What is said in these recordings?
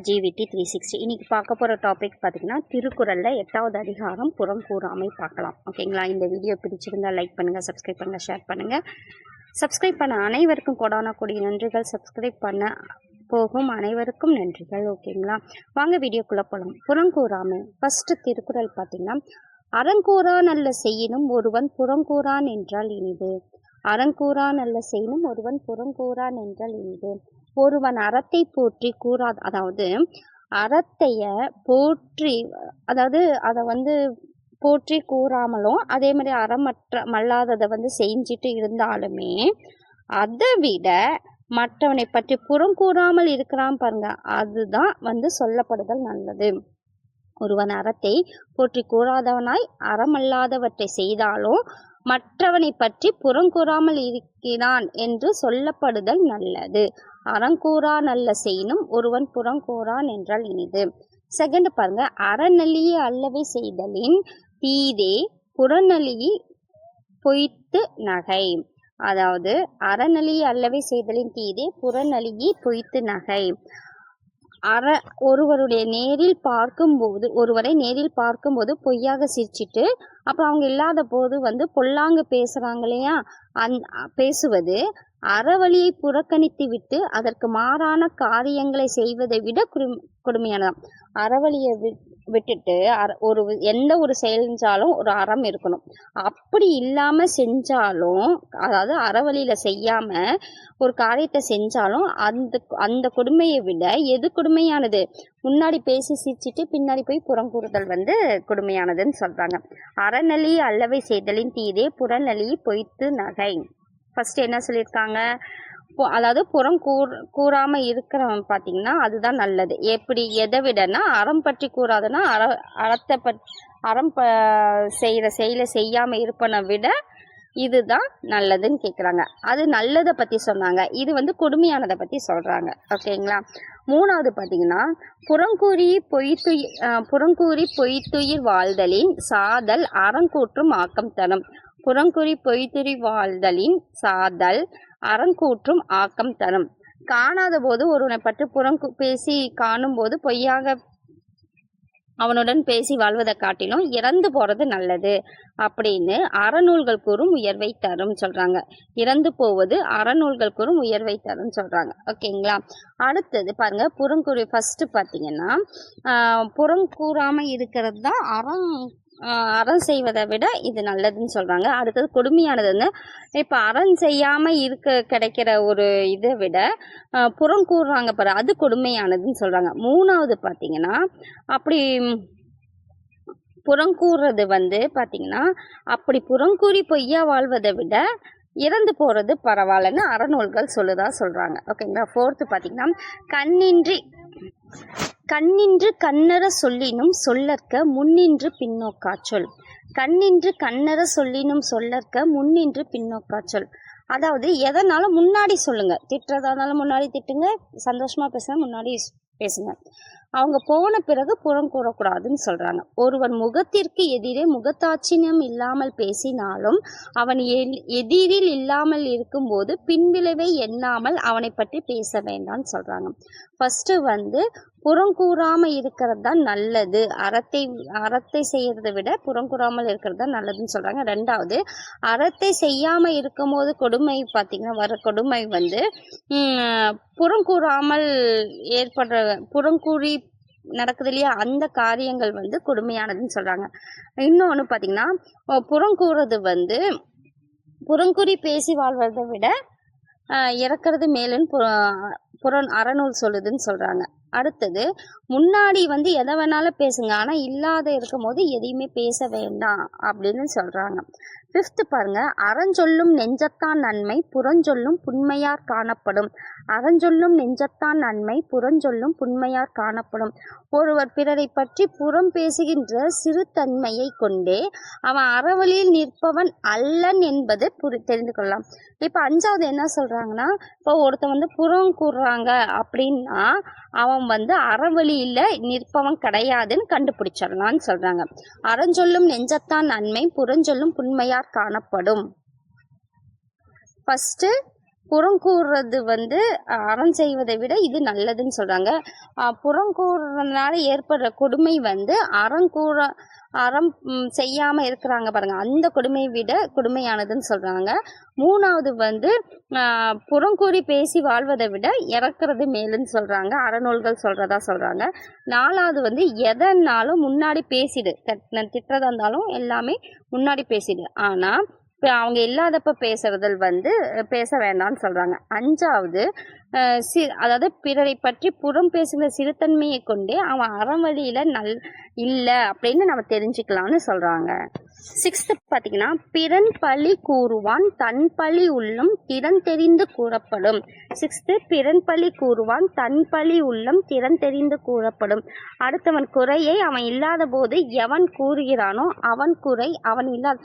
ஜிவிடி 360 இன்னைக்கு பார்க்க போகிற டாபிக் பார்த்தீங்கன்னா திருக்குறளில் 8வது அதிகாரம் புறங்கூறாமை பார்க்கலாம். ஓகேங்களா? இந்த வீடியோ பிடிச்சிருந்தால் லைக் பண்ணுங்கள், சப்ஸ்கிரைப் பண்ணுங்கள், ஷேர் பண்ணுங்கள். சப்ஸ்கிரைப் பண்ண அனைவருக்கும் கொடான கொடி நன்றிகள். சப்ஸ்கிரைப் பண்ண போகும் அனைவருக்கும் நன்றிகள். ஓகேங்களா? வாங்க வீடியோக்குள்ளே போகலாம். புறங்கூறாமை ஃபஸ்ட்டு திருக்குறள் பார்த்தீங்கன்னா, அறங்கூறா நல்ல செய்யினும் ஒருவன் புறங்கூறான் என்றால் இனிது. அறங்கூறா நல்ல செய்யினும் ஒருவன் புறங்கூறான் என்றால் இனிது. ஒருவன் அறத்தை போற்றி கூறாத, அதாவது அறத்தைய போற்றி, அதாவது அதை போற்றி கூறாமலும் அதே மாதிரி அறமற்ற மல்லாததை செஞ்சுட்டு இருந்தாலுமே அதை விட மற்றவனை பற்றி புறங்கூறாமல் இருக்கிறான் பாருங்க, அதுதான் சொல்லப்படுதல் நல்லது. ஒருவன் அறத்தை போற்றி கூறாதவனாய் அறமல்லாதவற்றை செய்தாலும் மற்றவனை பற்றி புறங்கூறாமல் இருக்கிறான் என்று சொல்லப்படுதல் நல்லது. அறங்கூறா நல்ல செய்யினும் ஒருவன் புறங்கூறான் என்றால் இனிது. செகண்ட் பாருங்க, அறநலியை அல்லவை செய்தலின் தீதே புறநலியை பொய்த்து நகை. அதாவது அறநலியை அல்லவை செய்தலின் தீதே புறநலியை பொய்த்து நகை. ஒருவரை நேரில் பார்க்கும்போது பொய்யாக சிரிச்சிட்டு அப்புறம் அவங்க இல்லாத போது பொல்லாங்கு பேசுறாங்க இல்லையா, பேசுவது அறவழியை புறக்கணித்து விட்டு அதற்கு மாறான காரியங்களை செய்வதை விட கொடுமையானதான். அறவழியை விட்டுட்டு எந்த ஒரு செயல் செஞ்சாலும் ஒரு அறம் இருக்கணும். அப்படி இல்லாம செஞ்சாலும், அதாவது அறவழியில செய்யாம ஒரு காரியத்தை செஞ்சாலும் அந்த கொடுமையை விட எது கொடுமையானது? முன்னாடி பேசி சிரிச்சிட்டு பின்னாடி போய் புறங்கூறுதல் கொடுமையானதுன்னு சொல்றாங்க. அறநலி அல்லவை செய்தலின் தீதே புறநலி பொய்த்து நகை. ஃபர்ஸ்ட் என்ன சொல்லியிருக்காங்க? அதாவது கூறாம இருக்கிறவன் பார்த்தீங்கன்னா அதுதான் நல்லது. எப்படி, எதை விடனா அறம் பற்றி கூறாதுன்னா அறம் செய்கிற செயலை செய்யாம இருப்பனை விட இதுதான் நல்லதுன்னு கேட்குறாங்க. அது நல்லதை பற்றி சொன்னாங்க, இது கொடுமையானதை பற்றி சொல்கிறாங்க. ஓகேங்களா? மூணாவது பார்த்தீங்கன்னா, புறங்கூறி பொய்த்துயிர் வாழ்தலின் சாதல் அறங்கூற்றும் ஆக்கம் தரும். புறங்கூறி பொய்த்துரி வாழ்தலின் சாதல் அறங்கூற்றும் ஆக்கம் தரும். காணாத போது ஒருவனை பற்றி பேசி காணும் போது பொய்யாக அவனுடன் பேசி வாழ்வதை காட்டிலும் இறந்து போறது நல்லது அப்படின்னு அறநூல்கள் கூறும் உயர்வை தரும் சொல்றாங்க. இறந்து போவது அறநூல்கள் கூறும் உயர்வை தரும் சொல்றாங்க. ஓகேங்களா? அடுத்தது பாருங்க, புறங்கூறி ஃபர்ஸ்ட் பார்த்தீங்கன்னா, புறங்கூறாம இருக்கிறது தான் அறம் செய்வதை விட இது நல்லதுன்னு சொல்றாங்க. அடுத்தது கொடுமையானதுன்னு, இப்ப அறம் செய்யாம கிடைக்கிற ஒரு இதை விட புறங்கூறாங்க பாரு, அது கொடுமையானதுன்னு சொல்றாங்க. மூணாவது பாத்தீங்கன்னா, அப்படி புறங்கூறுறது பாத்தீங்கன்னா, அப்படி புறங்கூறி பொய்யா வாழ்வதை விட இறந்து போறது பரவாயில்லன்னு அறநூல்கள் சொல்றாங்க. ஓகேங்களா? ஃபோர்த்து பாத்தீங்கன்னா, கண்ணின்று கண்ணற சொல்லினும் சொல்லற்க முன்னின்று பின்னோக்கா சொல். கண்ணின்று கண்ணற சொல்லினும் சொல்லற்க முன்னின்று பின்னோக்கா சொல். அதாவது எதனாலும் முன்னாடி சொல்லுங்க. திட்டுறதானாலும் முன்னாடி திட்டுங்க, சந்தோஷமா பேசுங்க முன்னாடி பேசுங்க. அவங்க போன பிறகு புறம் கூறக்கூடாதுன்னு சொல்றாங்க. ஒருவன் முகத்திற்கு எதிரே முகத்தாட்சியம் இல்லாமல் பேசினாலும் அவன் எதிரில் இல்லாமல் இருக்கும்போது பின்விளைவை எண்ணாமல் அவனை பற்றி பேச வேண்டாம்னு சொல்றாங்க. ஃபர்ஸ்ட் புறங்கூறாம இருக்கிறது தான் நல்லது. அறத்தை செய்யறதை விட புறங்கூறாமல் இருக்கிறது தான் நல்லதுன்னு சொல்றாங்க. ரெண்டாவது, அறத்தை செய்யாம இருக்கும் போது கொடுமை பார்த்தீங்கன்னா, வர கொடுமை புறங்கூறாமல் புறங்கூறி நடக்குது இல்லையா, அந்த காரியங்கள் கொடுமையானதுன்னு சொல்றாங்க. இன்னொன்னு பாத்தீங்கன்னா, புறங்கூறது புறங்கூறி பேசி வாழ்வதை விட இறக்குறது மேலுன்னு அறநூல் சொல்லுதுன்னு சொல்றாங்க. அடுத்தது, முன்னாடி எதை வேணாலும் பேசுங்க, ஆனா இல்லாத இருக்கும் போது எதையுமே பேச வேண்டாம் அப்படின்னு சொல்றாங்க. ஃபிஃப்த் பாருங்க, அறஞ்சொல்லும் நெஞ்சத்தான் நன்மை புறஞ்சொல்லும் புண்மையார் காணப்படும். அறஞ்சொல்லும் நெஞ்சத்தான் நன்மை புறஞ்சொல்லும் புண்மையார் காணப்படும். ஒருவர் பிறரை பற்றி புறம் பேசுகின்ற சிறு தன்மையை கொண்டே அவன் அறவழியில் நிற்பவன் அல்லன் என்பது தெரிந்து கொள்ளலாம். இப்ப அஞ்சாவது என்ன சொல்றாங்கன்னா, இப்போ ஒருத்தன் புறம் கூறுறாங்க அப்படின்னா அவன் அறவழியில நிற்பவன் கிடையாதுன்னு கண்டுபிடிச்சிடலான்னு சொல்றாங்க. அறஞ்சொல்லும் நெஞ்சத்தான் நன்மை புறஞ்சொல்லும் புண்மையார் காணப்படும். ஃபர்ஸ்ட் புறங்கூறுறது வந்து அறம் செய்வதை விட இது நல்லதுன்னு சொல்கிறாங்க. புறங்கூறுறதுனால ஏற்படுற கொடுமை வந்து அறம் செய்யாமல் இருக்கிறாங்க பாருங்கள், அந்த கொடுமையை விட கொடுமையானதுன்னு சொல்கிறாங்க. மூணாவது வந்து புறங்கூறி பேசி வாழ்வதை விட இறக்குறது மேலுன்னு சொல்கிறாங்க, அறநூல்கள் சொல்கிறதா சொல்கிறாங்க. நாலாவது வந்து எதனாலும் முன்னாடி பேசிடு, திட்டுறதா இருந்தாலும் எல்லாமே முன்னாடி பேசிடு, ஆனால் இப்போ அவங்க இல்லாதப்ப பேசுறதல் வந்து பேச வேண்டாம்னு சொல்கிறாங்க. அஞ்சாவது அதாவது பிறரை பற்றி புறம் பேசுகிற சிறுத்தன்மையை கொண்டே அவன் அறவழியில் இல்லை அப்படின்னு நம்ம தெரிஞ்சுக்கலாம்னு சொல்கிறாங்க. 6th பார்த்தீங்கன்னா, பிறன் பழி கூறுவான் தன் பழி உள்ளம் திறன் தெரிந்து கூறப்படும். 6th பிறன் பழி கூறுவான் தன் பழி உள்ளம் திறன் தெரிந்து கூறப்படும். அடுத்தவன் குறையை அவன் இல்லாத போது எவன் கூறுகிறானோ அவன் குறை அவன் இல்லாத,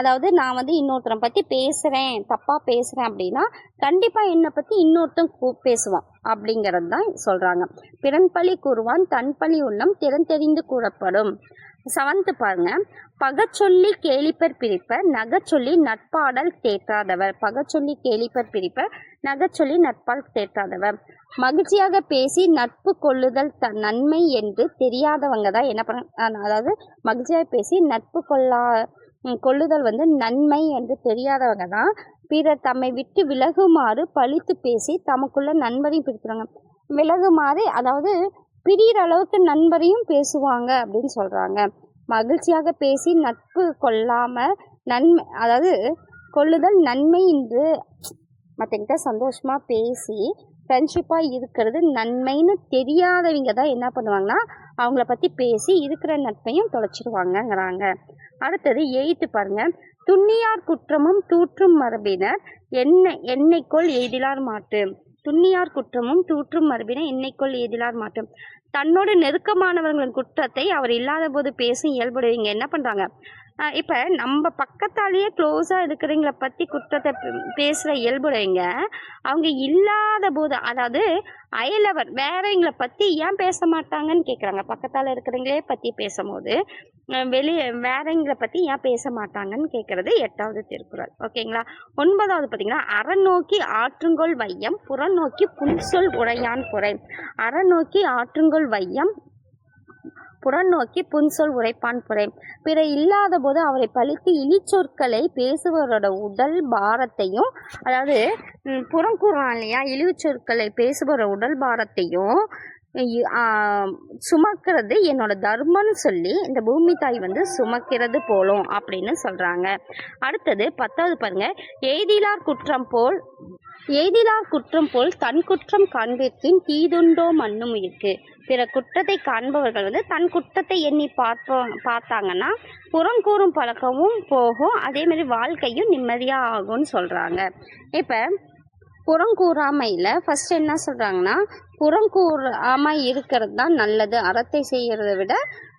அதாவது நான் வந்து இன்னொருத்தரை பற்றி பேசுகிறேன், தப்பாக பேசுகிறேன் அப்படின்னா கண்டிப்பாக என்னை பற்றி இன்னொருத்தன் பேசுவான் அப்படிங்கிறது தான் சொல்கிறாங்க. பிறன் பழி கூறுவான் தன் பழி உள்ளம் திறன் தெரிந்து கூறப்படும். 7th பாருங்க, பகச்சொல்லி கேலிப்பர் பிரிப்பர் நகச்சொல்லி நட்பாடல் தேற்றாதவர். பகச்சொல்லி கேலிப்பர் பிரிப்பர் நகச்சொல்லி நட்பால் தேற்றாதவர். மகிழ்ச்சியாக பேசி நட்பு கொள்ளுதல் நன்மை என்று தெரியாதவங்க தான் என்ன பண்ண, அதாவது மகிழ்ச்சியாக பேசி நட்பு கொள்ளுதல் வந்து நன்மை என்று தெரியாதவங்க தான் பிறர் தம்மை விட்டு விலகுமாறு பழித்து பேசி தமக்குள்ள நண்பரையும் பிரித்துறாங்க. விலகுமாறு அதாவது பிரிகிற அளவுக்கு நண்பரையும் பேசுவாங்க அப்படின்னு சொல்கிறாங்க. மகிழ்ச்சியாக பேசி நட்பு கொள்ளாமல் நன்மை, அதாவது கொள்ளுதல் நன்மை என்று மற்றவங்கிட்ட சந்தோஷமாக பேசி ஃப்ரெண்ட்ஷிப்பாக இருக்கிறது நன்மைன்னு தெரியாதவங்க தான் என்ன பண்ணுவாங்கன்னா அவங்கள பற்றி பேசி இருக்கிற நட்பையும் தொலைச்சிடுவாங்கங்கிறாங்க. அடுத்தது 8th பாருங்க, துண்ணியார் குற்றமும் தூற்றும் மரபினர் என்னைக்கோள் எய்திலார் மாட்டு. துண்ணியார் குற்றமும் தூற்றும் மரபினர் என்னைக்கோள் எய்திலார் மாட்டு. தன்னோடு நெருக்கமானவர்களின் குற்றத்தை அவர் இல்லாத போது பேசும் இயல்புடையவங்க என்ன பண்ணுறாங்க, இப்போ நம்ம பக்கத்தாலேயே க்ளோஸாக இருக்கிறவங்கள பற்றி குற்றத்தை பேசுகிற இயல்புடையவங்க அவங்க இல்லாத போது, அதாவது அயலவர் வேறவங்களை பற்றி ஏன் பேச மாட்டாங்கன்னு கேட்குறாங்க. பக்கத்தால் இருக்கிறவங்களே பற்றி பேசும்போது வெளியே வேறவங்களை பற்றி ஏன் பேச மாட்டாங்கன்னு கேட்குறது 8வது திருக்குறள். ஓகேங்களா. 9வது பார்த்தீங்கன்னா, அறநோக்கி ஆற்றுங்கொள் வையம் புறநோக்கி புன்சொல் உரையான் புரை. அறநோக்கி ஆற்றுங்கொள் வையம் புறநோக்கி புன்சொல் உரைப்பான் புரை. பிற இல்லாத போது அவரை பழித்து இழிச்சொற்களை பேசுபவரோட உடல் பாரத்தையும், அதாவது புறம் கூறான் இல்லையா, இழிவுச்சொற்களை பேசுபவரோட உடல் பாரத்தையும் சுமக்கிறது என்னோட தர்மம்னு சொல்லி இந்த பூமி தாய் வந்து சுமக்கிறது போலும் அப்படின்னு சொல்றாங்க. அடுத்தது 10வது பாருங்க, எய்திலார் குற்றம் போல் தன் குற்றம் காண்பிற்கின் தீதுண்டோ மண்ணும் இருக்கு. பிற குற்றத்தை காண்பவர்கள் வந்து தன் குற்றத்தை எண்ணி பார்த்தாங்கன்னா புறம் கூறும் பழக்கமும் போகும், அதே மாதிரி வாழ்க்கையும் நிம்மதியாக ஆகும்னு சொல்றாங்க. இப்போ புறங்கூறாமையில் ஃபர்ஸ்ட் என்ன சொல்கிறாங்கன்னா, புறங்கூறாமல் இருக்கிறது தான் நல்லது, அறத்தை செய்கிறத விட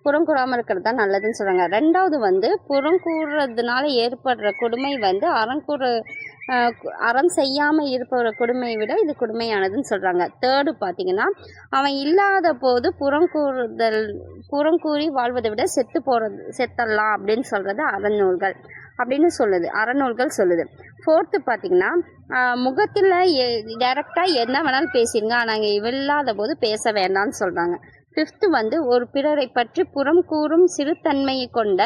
புறங்கூறாமல் இருக்கிறது தான் நல்லதுன்னு சொல்கிறாங்க. 2வது வந்து புறங்கூறுறதுனால ஏற்படுற கொடுமை வந்து அறம் செய்யாமல் இருப்பவர கொடுமையை விட இது கொடுமையானதுன்னு சொல்கிறாங்க. 3rd பார்த்தீங்கன்னா, இல்லாத போது புறங்கூறி வாழ்வதை விட செத்தரலாம் அப்படின்னு சொல்கிறது அறநூல்கள் சொல்லுது. 4th பார்த்தீங்கன்னா, முகத்தில் டைரக்டாக என்ன வேணாலும் பேசிடுங்க, ஆனால் இல்லாத போது பேச வேண்டாம்னு சொல்கிறாங்க. 5th வந்து ஒரு பிறரை பற்றி புறம் கூறும் சிறுத்தன்மையை கொண்ட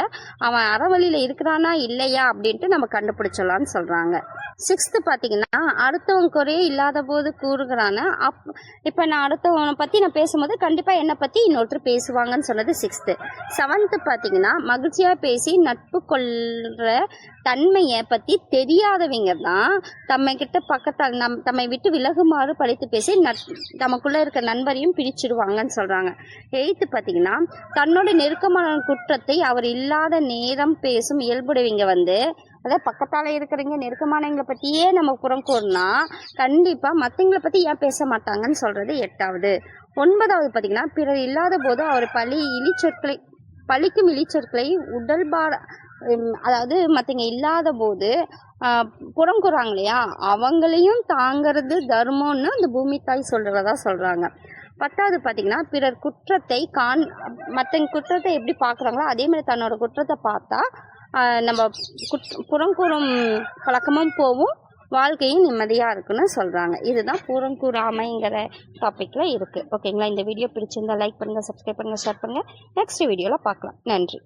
அவன் அறவழியில் இருக்கிறானா இல்லையா அப்படின்ட்டு நம்ம கண்டுபிடிச்சலான்னு சொல்கிறாங்க. 6th பார்த்தீங்கன்னா, அடுத்தவங்க குறையே இல்லாத போது கூறுகிறான இப்போ நான் அடுத்தவனை பற்றி நான் பேசும்போது கண்டிப்பாக என்னை பற்றி இன்னொருத்தர் பேசுவாங்கன்னு சொன்னது 6th. 7th பார்த்தீங்கன்னா, மகிழ்ச்சியாக பேசி நட்பு கொள்கிற தன்மையை பற்றி தெரியாதவங்க தான் தம்மைக்கிட்ட பக்கத்தால் தம்மை விட்டு விலகுமாறு பழித்து பேசி தமக்குள்ளே இருக்க நண்பரையும் பிரிச்சிடுவாங்கன்னு சொல்கிறாங்க. 8th பார்த்தீங்கன்னா, தன்னோட நெருக்கமான குற்றத்தை அவர் இல்லாத நேரம் பேசும் இயல்புடையவங்க வந்து, அதாவது பக்கத்தால் இருக்கிறவங்க நெருக்கமானவங்களை பற்றியே நம்ம புறம் கூறினா கண்டிப்பாக மற்றவங்களை பற்றி ஏன் பேச மாட்டாங்கன்னு சொல்கிறது 8வது. 9வது பார்த்தீங்கன்னா, பிறர் இல்லாத போது அவர் பழிக்கும் இழிச்சொற்களை அதாவது மற்றவங்க இல்லாத போது புறங்குறாங்க இல்லையா, அவங்களையும் தாங்கிறது தர்மம்னு அந்த பூமி தாய் சொல்கிறதா சொல்கிறாங்க. 10வது பார்த்தீங்கன்னா, பிறர் குற்றத்தை மற்றவங்க குற்றத்தை எப்படி பார்க்குறாங்களோ அதே மாதிரி தன்னோட குற்றத்தை பார்த்தா நம்ம புறங்கூறும் பழக்கமும் போகும், வாழ்க்கையும் நிம்மதியாக இருக்குன்னு சொல்கிறாங்க. இதுதான் புறங்கூறாமைங்கிற டாப்பிக்கில் இருக்குது. ஓகேங்களா? இந்த வீடியோ பிடிச்சிருந்தால் லைக் பண்ணுங்கள், சப்ஸ்கிரைப் பண்ணுங்கள், ஷேர் பண்ணுங்கள். நெக்ஸ்ட் வீடியோவில் பார்க்கலாம். நன்றி.